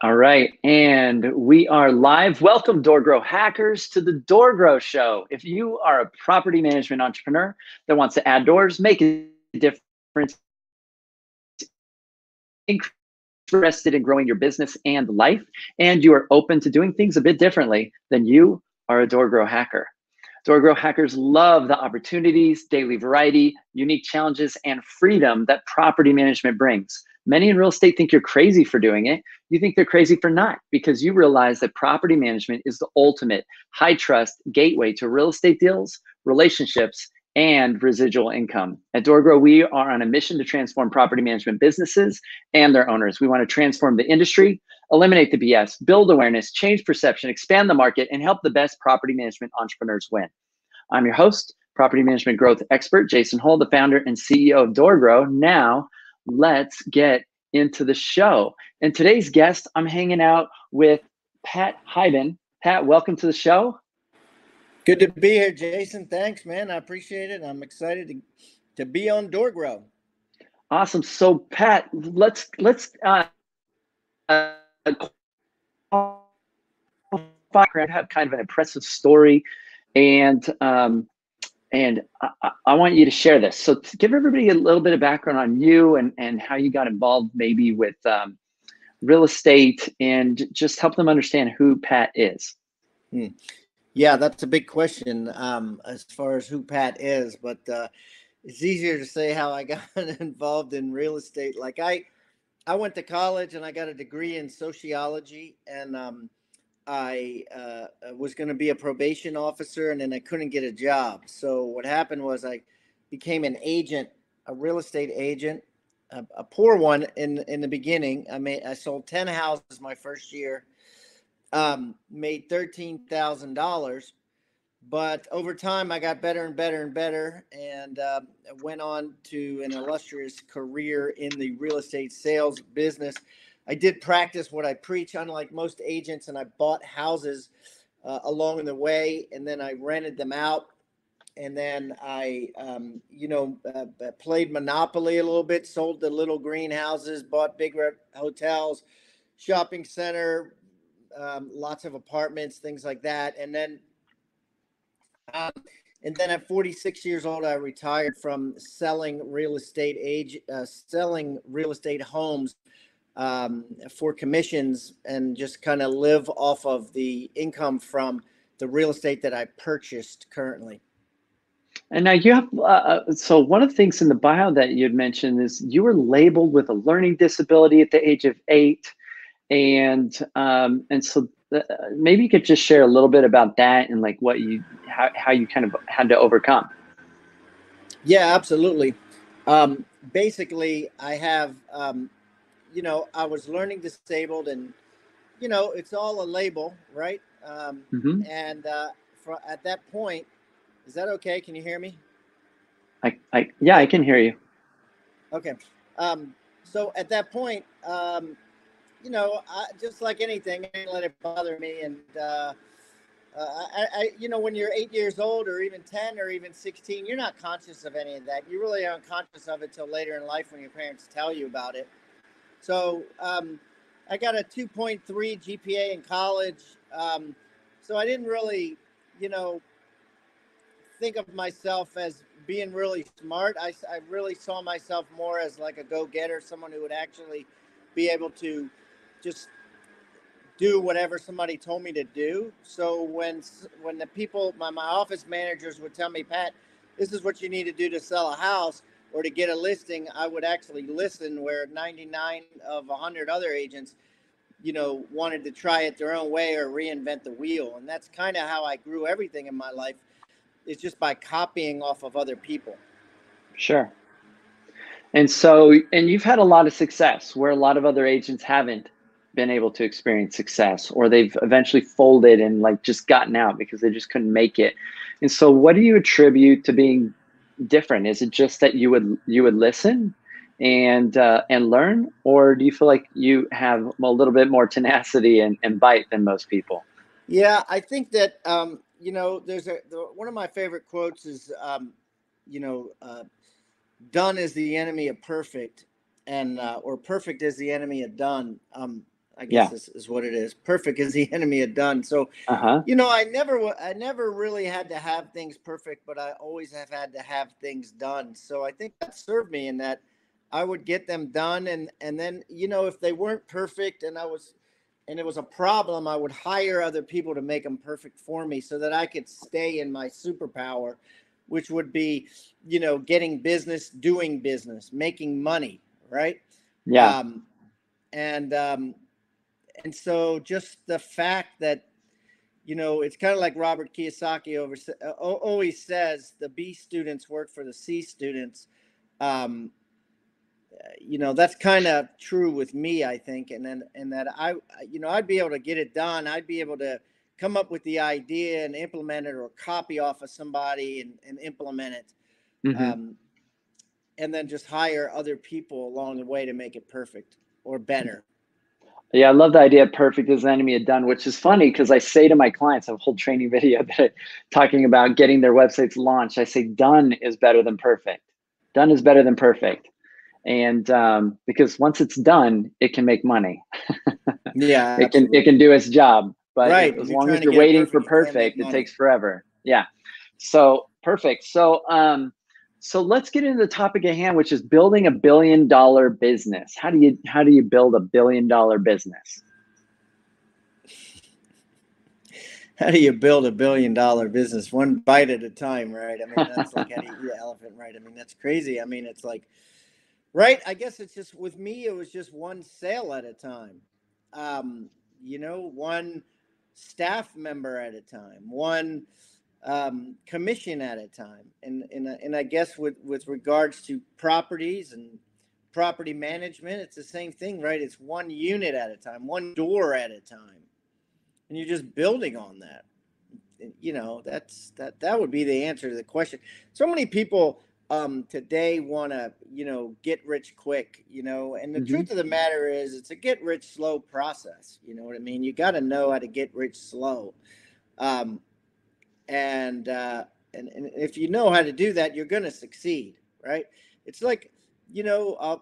All right, and we are live. Welcome, DoorGrow hackers, to the DoorGrow Show. If you are a property management entrepreneur that wants to add doors, make a difference, interested in growing your business and life, and you are open to doing things a bit differently, then you are a DoorGrow hacker. DoorGrow hackers love the opportunities, daily variety, unique challenges, and freedom that property management brings. Many in real estate think you're crazy for doing it. You think they're crazy for not, because you realize that property management is the ultimate high trust gateway to real estate deals, relationships, and residual income. At DoorGrow, we are on a mission to transform property management businesses and their owners. We want to transform the industry, eliminate the BS, build awareness, change perception, expand the market, and help the best property management entrepreneurs win. I'm your host, property management growth expert, Jason Hull, the founder and CEO of DoorGrow. Now, let's get into the show. And today's guest, I'm hanging out with Pat Hiban. Pat, welcome to the show. Good to be here, Jason. Thanks, man. I appreciate it. I'm excited to be on DoorGrow. Awesome. So, Pat, let's have kind of an impressive story, and I want you to share this. So give everybody a little bit of background on you and how you got involved maybe with real estate, and just help them understand who Pat is. Yeah, that's a big question as far as who Pat is, but it's easier to say how I got involved in real estate. Like I went to college and I got a degree in sociology, and I was going to be a probation officer, and then I couldn't get a job. So what happened was I became an agent, a real estate agent, a poor one in the beginning. I sold 10 houses my first year, made $13,000. But over time, I got better and better and better, and went on to an illustrious career in the real estate sales business. I did practice what I preach, unlike most agents, and I bought houses along the way, and then I rented them out. And then I, played Monopoly a little bit, sold the little greenhouses, bought big hotels, shopping center, lots of apartments, things like that. And then at 46 years old, I retired from selling real estate homes for commissions, and just kind of live off of the income from the real estate that I purchased currently. And now you have, so one of the things in the bio that you had mentioned is you were labeled with a learning disability at the age of 8. And so maybe you could just share a little bit about that and like how you kind of had to overcome. Yeah, absolutely. Basically, I have, I was learning disabled, and, it's all a label, right? And at that point, is that okay? Can you hear me? Yeah, I can hear you. Okay. So at that point, I just like anything, I didn't let it bother me. And, when you're 8 years old, or even 10 or even 16, you're not conscious of any of that. You really aren't conscious of it till later in life when your parents tell you about it. So I got a 2.3 GPA in college. So I didn't really, think of myself as being really smart. I really saw myself more as like a go-getter, someone who would actually be able to just do whatever somebody told me to do. So when the people, my office managers would tell me, Pat, this is what you need to do to sell a house or to get a listing, I would actually listen, where 99 of 100 other agents, wanted to try it their own way or reinvent the wheel. And that's kind of how I grew everything in my life. It's just by copying off of other people. Sure. And you've had a lot of success where a lot of other agents haven't been able to experience success, or they've eventually folded and like just gotten out because they just couldn't make it. And so what do you attribute to being different? Is it just that you would listen and learn, or do you feel like you have a little bit more tenacity and bite than most people? Yeah, I think that, there's one of my favorite quotes is, done is the enemy of perfect, and or perfect is the enemy of done. I guess Yeah. is what it is. Perfect is the enemy of done. So, Uh-huh. I never really had to have things perfect, but I always have had to have things done. So I think that served me in that I would get them done, and then if they weren't perfect and it was a problem, I would hire other people to make them perfect for me so that I could stay in my superpower, which would be, getting business, doing business, making money, right? Yeah. Um, and and so just the fact that it's kind of like Robert Kiyosaki always says, the B students work for the C students. Um, that's kind of true with me, I think. And that I'd be able to get it done. I'd be able to come up with the idea and implement it, or copy off of somebody and implement it. Mm-hmm. Um, and then just hire other people along the way to make it perfect or better. Yeah, I love the idea of perfect is the enemy of done, which is funny because I say to my clients, I have a whole training video that talking about getting their websites launched. I say done is better than perfect. Done is better than perfect. And because once it's done, it can make money. Yeah, It can absolutely. do its job. But Right. If as you're long as trying to you're get it waiting for perfect, you can't make perfect, it money. takes forever. Yeah. So perfect. So let's get into the topic at hand, which is building $1 billion business. How do you build $1 billion business? How do you build $1 billion business? One bite at a time, right? I mean, that's like how do you eat an elephant, right? I mean, that's crazy. I mean, it's like, right? I guess it's just, with me, it was just one sale at a time. Um, one staff member at a time, one commission at a time, and I guess with regards to properties and property management, it's the same thing, right? It's one unit at a time, one door at a time, and you're just building on that. That would be the answer to the question. So many people today want to get rich quick, and the Hmm. truth of the matter is, it's a get rich slow process. You know what I mean? You got to know how to get rich slow. um, and and if you know how to do that, you're going to succeed, right? It's like,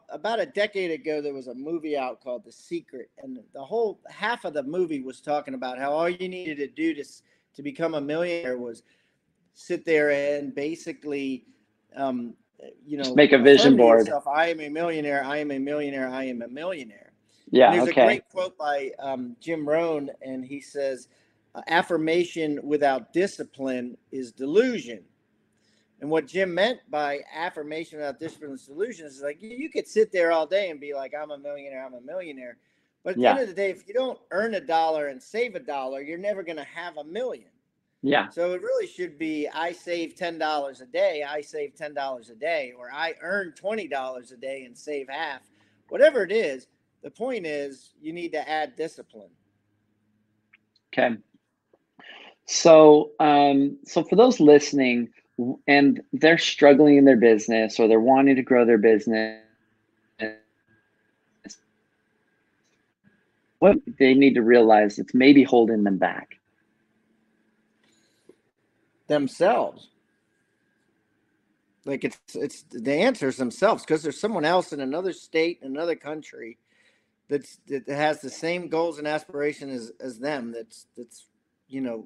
about a decade ago, there was a movie out called The Secret, and the whole half of the movie was talking about how all you needed to do to become a millionaire was sit there and basically, um, Just make a vision affirm to board. yourself, I am a millionaire, I am a millionaire, I am a millionaire. And Yeah. there's a Okay. great quote by Jim Rohn, and he says, affirmation without discipline is delusion. And what Jim meant by affirmation without discipline is delusion is like, you could sit there all day and be like, I'm a millionaire, I'm a millionaire. But at the end Yeah. of the day, if you don't earn a dollar and save a dollar, you're never going to have a million. Yeah. So it really should be, I save $10 a day, I save $10 a day, or I earn $20 a day and save half. Whatever it is, the point is you need to add discipline. Okay. So for those listening and they're struggling in their business or they're wanting to grow their business, what they need to realize it's maybe holding them back. Themselves. Like it's the answers themselves, because there's someone else in another state, another country that has the same goals and aspirations as them. That's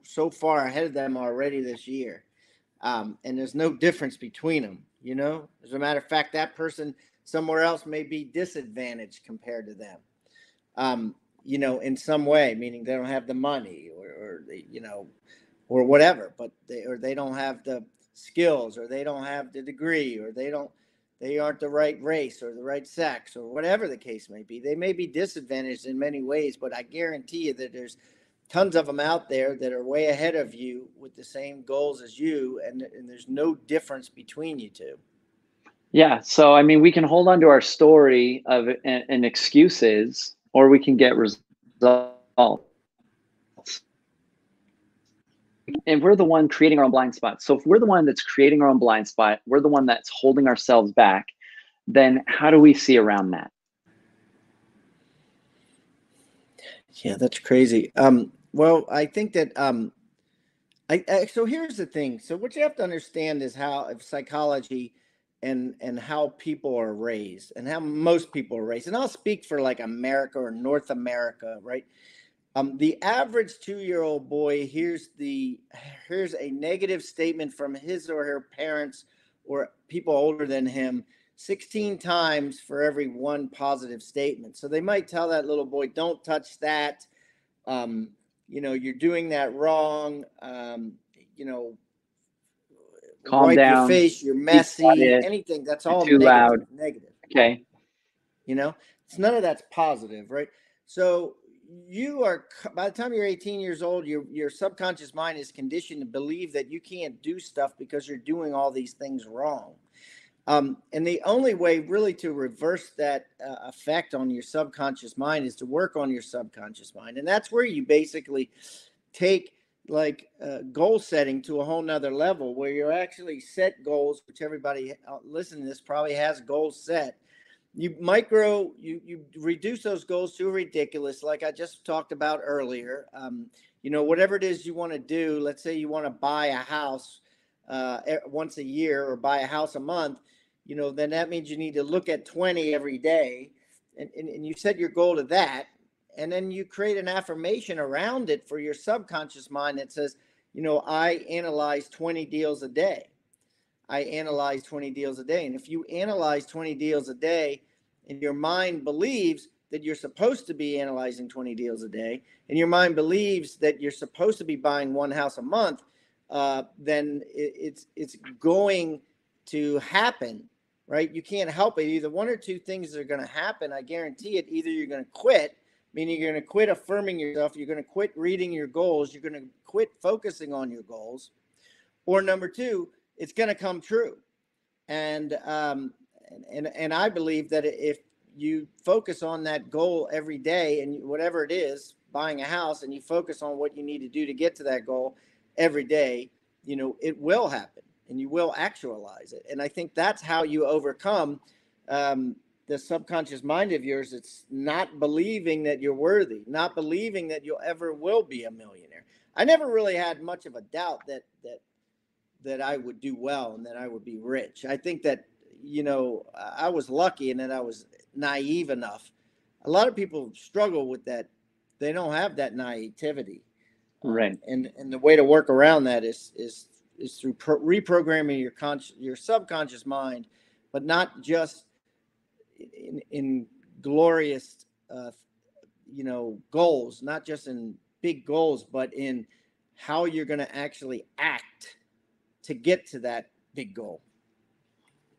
so far ahead of them already this year, and there's no difference between them. As a matter of fact, that person somewhere else may be disadvantaged compared to them. In some way, meaning they don't have the money, or they, or whatever, but they don't have the skills, or they don't have the degree, or they aren't the right race or the right sex, or whatever the case may be. They may be disadvantaged in many ways, but I guarantee you that there's tons of them out there that are way ahead of you with the same goals as you, and there's no difference between you two. Yeah. So, I mean, we can hold on to our story of and excuses, or we can get results. And we're the one creating our own blind spot. So if we're the one that's creating our own blind spot, we're the one that's holding ourselves back, then how do we see around that? Yeah, that's crazy. Well, I think that so here's the thing. So what you have to understand is how, of psychology, and how people are raised and how most people are raised. And I'll speak for like America or North America, right? The average 2-year-old boy here's a negative statement from his or her parents or people older than him 16 times for every one positive statement. So they might tell that little boy, "Don't touch that. You're doing that wrong. You know, Calm wipe your down, face. You're be messy." quiet, Anything that's you're all too loud. negative. Okay. It's none of that's positive, right? So by the time you're 18 years old, your subconscious mind is conditioned to believe that you can't do stuff because you're doing all these things wrong. And the only way really to reverse that effect on your subconscious mind is to work on your subconscious mind. And that's where you basically take like goal setting to a whole nother level, where you actually set goals, which everybody listening to this probably has goals set. You reduce those goals to ridiculous, like I just talked about earlier. Whatever it is you want to do, let's say you want to buy a house once a year or buy a house a month, then that means you need to look at 20 every day, and you set your goal to that, and then you create an affirmation around it for your subconscious mind that says, I analyze 20 deals a day. I analyze 20 deals a day. And if you analyze 20 deals a day and your mind believes that you're supposed to be analyzing 20 deals a day, and your mind believes that you're supposed to be buying one house a month, then it's going to happen, right? You can't help it. Either one or two things are going to happen. I guarantee it. Either you're going to quit, meaning you're going to quit affirming yourself. You're going to quit reading your goals. You're going to quit focusing on your goals. Or number two, it's going to come true. And I believe that if you focus on that goal every day, and whatever it is, buying a house, and you focus on what you need to do to get to that goal every day, it will happen and you will actualize it. And I think that's how you overcome the subconscious mind of yours. It's not believing that you're worthy, not believing that you'll ever will be a millionaire. I never really had much of a doubt that I would do well and that I would be rich. I think that, I was lucky in that I was naive enough. A lot of people struggle with that. They don't have that naivety. Right. And the way to work around that is through reprogramming your subconscious mind, but not just in glorious, goals, not just in big goals, but in how you're going to actually act to get to that big goal.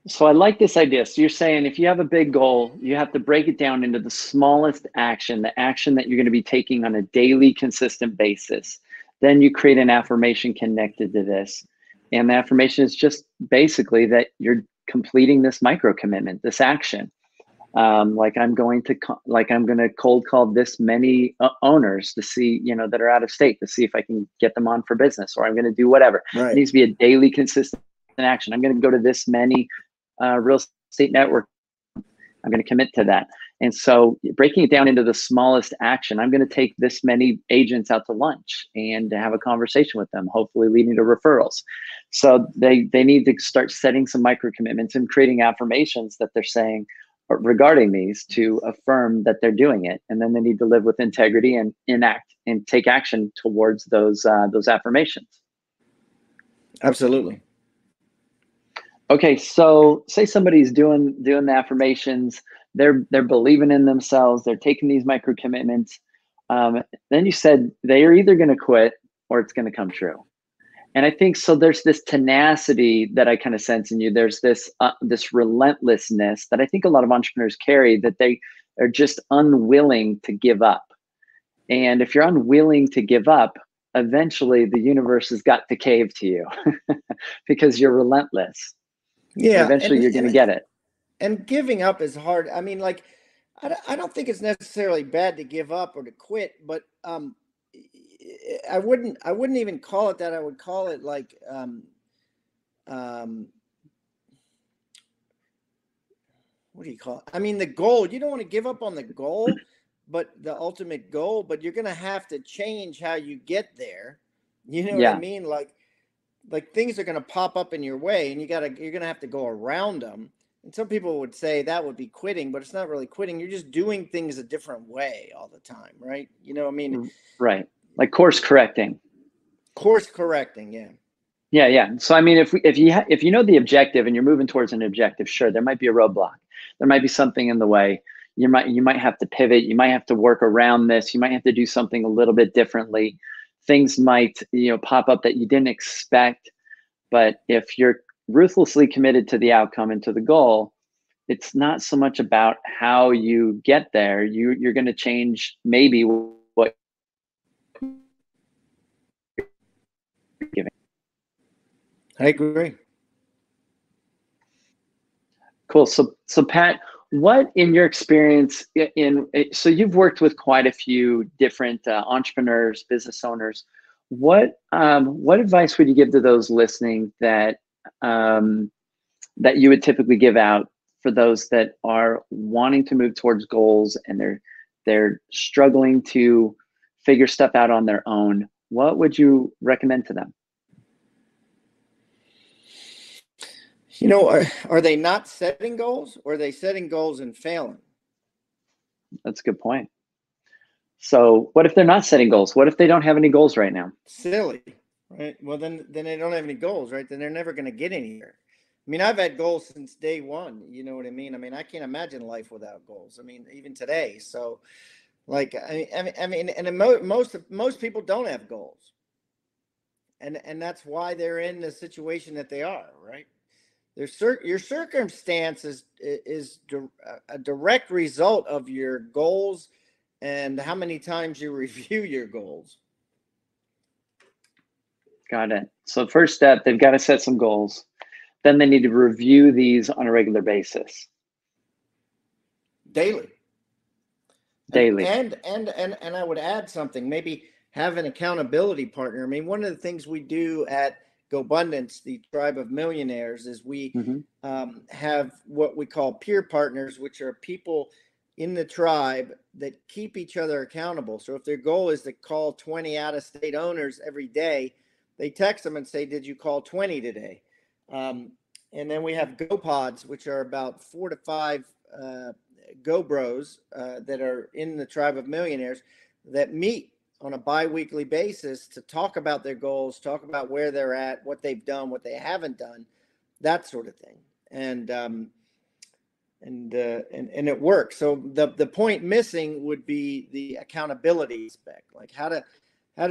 So I like this idea. So you're saying if you have a big goal, you have to break it down into the smallest action, the action that you're going to be taking on a daily, consistent basis. Then you create an affirmation connected to this. And the affirmation is just basically that you're completing this micro commitment, this action. Like I'm going to cold call this many owners to see, that are out of state, to see if I can get them on for business, or I'm going to do whatever. Right. It needs to be a daily, consistent action. I'm going to go to this many real estate network. I'm going to commit to that. And so breaking it down into the smallest action, I'm going to take this many agents out to lunch and have a conversation with them, hopefully leading to referrals. So they need to start setting some micro commitments and creating affirmations that they're saying regarding these to affirm that they're doing it. And then they need to live with integrity and enact and take action towards those affirmations. Absolutely. Okay, so say somebody's doing the affirmations, they're believing in themselves, they're taking these micro commitments. Then you said they are either going to quit or it's going to come true. And I think so. There's this tenacity that I kind of sense in you. There's this relentlessness that I think a lot of entrepreneurs carry, that they are just unwilling to give up. And if you're unwilling to give up, eventually the universe has got to cave to you because you're relentless. Yeah. Eventually you're going to get it. And giving up is hard. I mean, like, I don't think it's necessarily bad to give up or to quit, but I wouldn't even call it that. I would call it like what do you call it? I mean, the goal. You don't want to give up on the goal, but the ultimate goal. But you're going to have to change how you get there. You know what I mean? Like, like things are going to pop up in your way, and you're going to have to go around them. And some people would say that would be quitting, but it's not really quitting. You're just doing things a different way all the time, right? You know, I mean, right. Like course correcting. Course correcting, yeah. Yeah, yeah. So I mean, if you know the objective and you're moving towards an objective, sure, there might be a roadblock. There might be something in the way. You might have to pivot. You might have to work around this. You might have to do something a little bit differently. Things might, pop up that you didn't expect. But if you're ruthlessly committed to the outcome and to the goal, it's not so much about how you get there. You're going to change maybe what you're giving. I agree. Cool. So Pat, what in your experience so you've worked with quite a few different entrepreneurs, business owners. What advice would you give to those listening that you would typically give out for those that are wanting to move towards goals and they're struggling to figure stuff out on their own? What would you recommend to them? Are they not setting goals, or are they setting goals and failing? That's a good point. So what if they're not setting goals? What if they don't have any goals right now? Silly, right? Well, then they don't have any goals, right? Then they're never going to get anywhere. I mean, I've had goals since day one. You know what I mean? I mean, I can't imagine life without goals. I mean, even today. So, like, and most people don't have goals, and that's why they're in the situation that they are, right? Your circumstance is a direct result of your goals and how many times you review your goals. Got it. So first step, they've got to set some goals. Then they need to review these on a regular basis. Daily. And I would add something, maybe have an accountability partner. I mean, one of the things we do at GoBundance, the Tribe of Millionaires, is we have what we call peer partners, which are people in the tribe that keep each other accountable. So if their goal is to call 20 out-of-state owners every day, they text them and say, did you call 20 today? And then we have GoPods, which are about 4 to 5 GoBros that are in the Tribe of Millionaires that meet on a bi-weekly basis to talk about their goals, talk about where they're at, what they've done, what they haven't done, that sort of thing. And it works. So the point missing would be the accountability aspect, like how to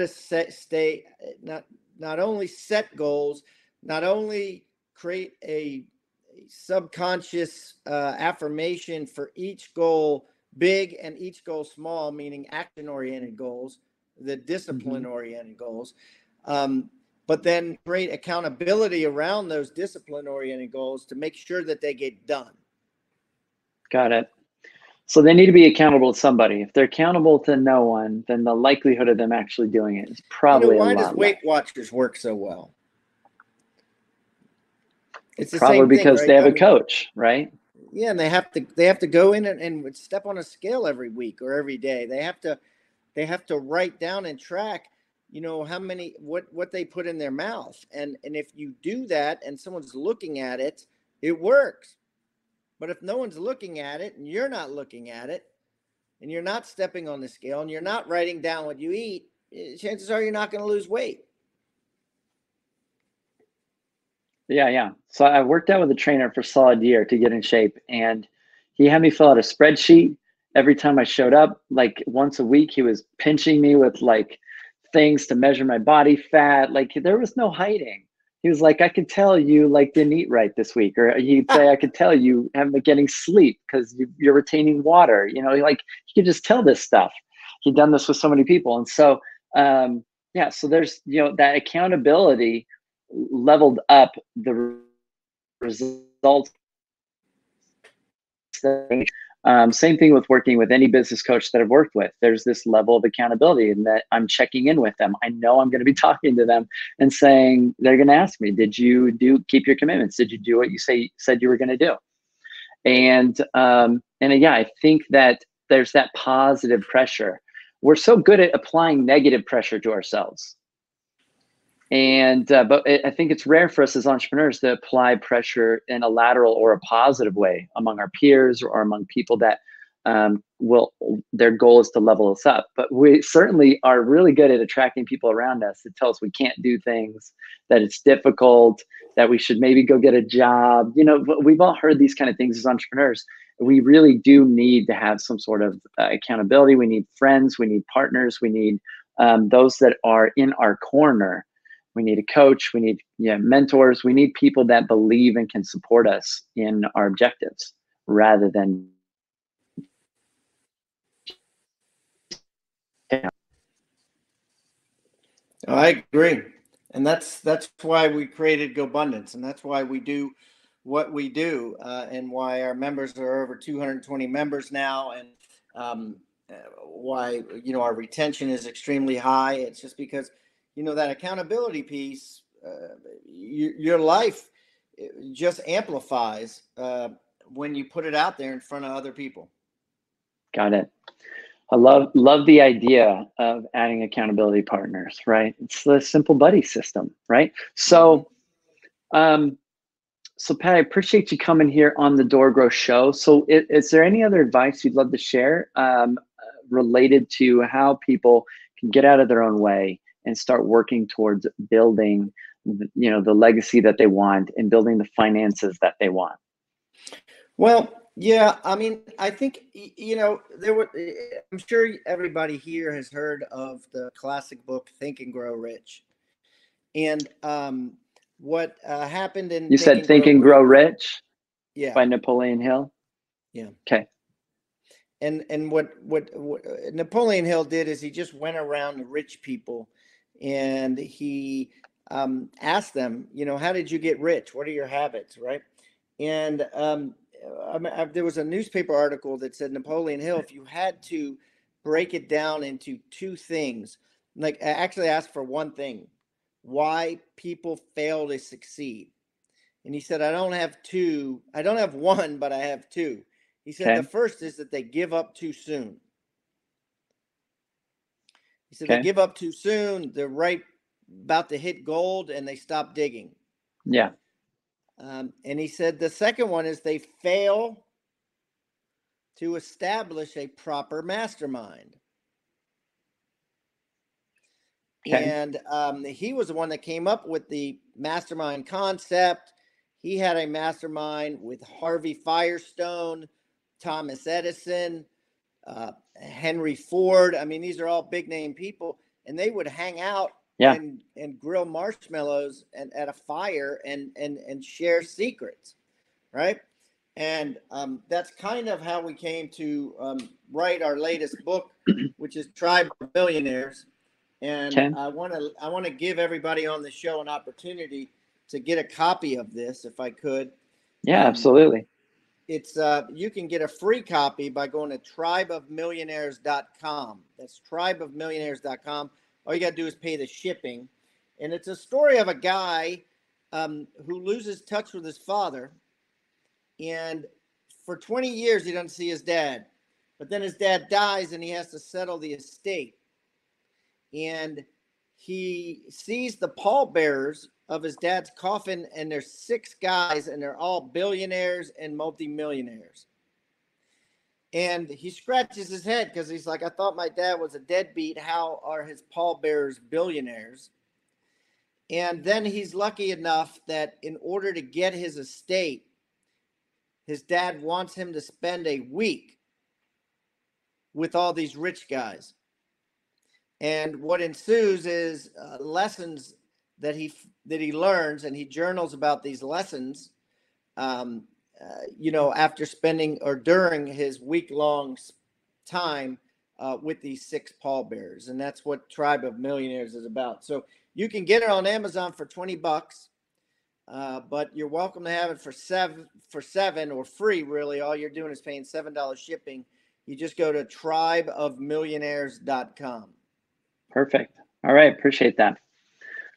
stay not only set goals, not only create a subconscious affirmation for each goal big and each goal small, meaning action-oriented goals, the discipline-oriented goals, but then create accountability around those discipline-oriented goals to make sure that they get done. Got it. So they need to be accountable to somebody. If they're accountable to no one, then the likelihood of them actually doing it is probably a lot less. Why does Weight Watchers work so well? It's the probably same because thing, right? They have a coach, right? Yeah, and they have to go in and step on a scale every week or every day. They have to write down and track, how many what they put in their mouth. And if you do that and someone's looking at it, it works. But if no one's looking at it and you're not looking at it and you're not stepping on the scale and you're not writing down what you eat, chances are you're not going to lose weight. Yeah. So I worked out with a trainer for a solid year to get in shape, and he had me fill out a spreadsheet every time I showed up. Like once a week, he was pinching me with like things to measure my body fat. Like there was no hiding. He was like, I could tell you like didn't eat right this week, or he'd say, I could tell you haven't been getting sleep because you're retaining water. Like you could just tell this stuff. He'd done this with so many people, and so so there's that accountability leveled up the results. Same thing with working with any business coach that I've worked with. There's this level of accountability in that I'm checking in with them. I know I'm going to be talking to them and saying, they're going to ask me, did you keep your commitments? Did you do what you said you were going to do? And I think that there's that positive pressure. We're so good at applying negative pressure to ourselves. But I think it's rare for us as entrepreneurs to apply pressure in a lateral or a positive way among our peers or among people that their goal is to level us up. But we certainly are really good at attracting people around us that tell us we can't do things, that it's difficult, that we should maybe go get a job. We've all heard these kind of things as entrepreneurs. We really do need to have some sort of accountability. We need friends, we need partners, we need those that are in our corner. We need a coach, we need mentors, we need people that believe and can support us in our objectives rather than I agree. And that's why we created GoBundance, and that's why we do what we do, and why our members are over 220 members now, and why our retention is extremely high. It's just because that accountability piece, your life just amplifies when you put it out there in front of other people. Got it. I love the idea of adding accountability partners, right? It's the simple buddy system, right? So, so Pat, I appreciate you coming here on the Door Grow Show. So is there any other advice you'd love to share related to how people can get out of their own way and start working towards building, the legacy that they want and building the finances that they want? Well, yeah, I mean, I think, I'm sure everybody here has heard of the classic book, Think and Grow Rich. And what happened in You said Think and Grow Rich? Yeah. By Napoleon Hill? Yeah. Okay. And what Napoleon Hill did is he just went around to rich people and he asked them, how did you get rich? What are your habits, right? And there was a newspaper article that said Napoleon Hill, if you had to break it down into two things, like I actually asked for one thing, why people fail to succeed. And he said, I don't have one, but I have two. He said, The first is that they give up too soon. He said, They give up too soon. They're right about to hit gold and they stop digging. Yeah. And he said, the second one is they fail to establish a proper mastermind. And he was the one that came up with the mastermind concept. He had a mastermind with Harvey Firestone, Thomas Edison, Henry Ford. I mean, these are all big name people, and they would hang out and grill marshmallows and at a fire and share secrets, right? And that's kind of how we came to write our latest book, which is Tribe of Millionaires. And I want to give everybody on the show an opportunity to get a copy of this, if I could. Yeah, absolutely. It's you can get a free copy by going to tribeofmillionaires.com. That's tribeofmillionaires.com. All you got to do is pay the shipping. And it's a story of a guy who loses touch with his father. And for 20 years, he doesn't see his dad. But then his dad dies and he has to settle the estate. And he sees the pallbearers of his dad's coffin, and there's 6 guys, and they're all billionaires and multimillionaires. And he scratches his head because he's like, I thought my dad was a deadbeat. How are his pallbearers billionaires? And then he's lucky enough that in order to get his estate, his dad wants him to spend a week with all these rich guys. And what ensues is lessons that he learns, and he journals about these lessons, after spending or during his week-long time with these 6 pallbearers. And that's what Tribe of Millionaires is about. So you can get it on Amazon for $20, but you're welcome to have it for $7 or free. Really, all you're doing is paying $7 shipping. You just go to tribeofmillionaires.com. Perfect. All right. Appreciate that.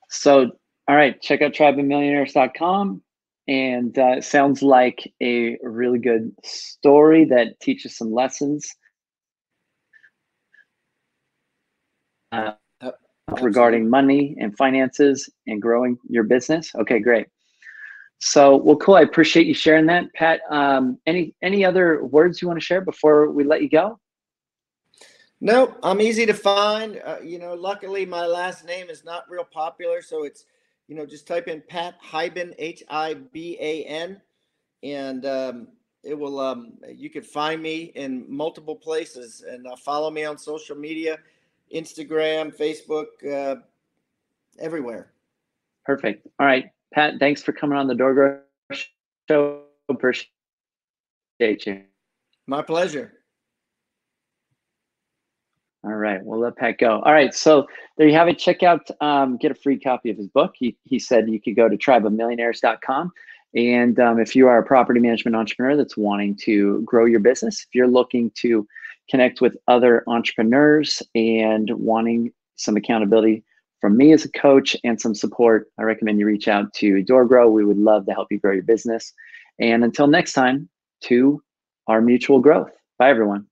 So, all right. Check out tribeofmillionaires.com. And it sounds like a really good story that teaches some lessons. regarding money and finances and growing your business? Okay, great. So, well, cool. I appreciate you sharing that, Pat. Any other words you want to share before we let you go? Nope, I'm easy to find. Luckily my last name is not real popular, so it's, just type in Pat Hiban, Hiban, and it will. You can find me in multiple places, and follow me on social media, Instagram, Facebook, everywhere. Perfect. All right, Pat. Thanks for coming on the Door Grow Show. Appreciate you. My pleasure. All right, we'll let Pat go. All right, so there you have it. Check out, get a free copy of his book. He said you could go to tribeofmillionaires.com. And if you are a property management entrepreneur that's wanting to grow your business, if you're looking to connect with other entrepreneurs and wanting some accountability from me as a coach and some support, I recommend you reach out to DoorGrow. We would love to help you grow your business. And until next time, to our mutual growth. Bye, everyone.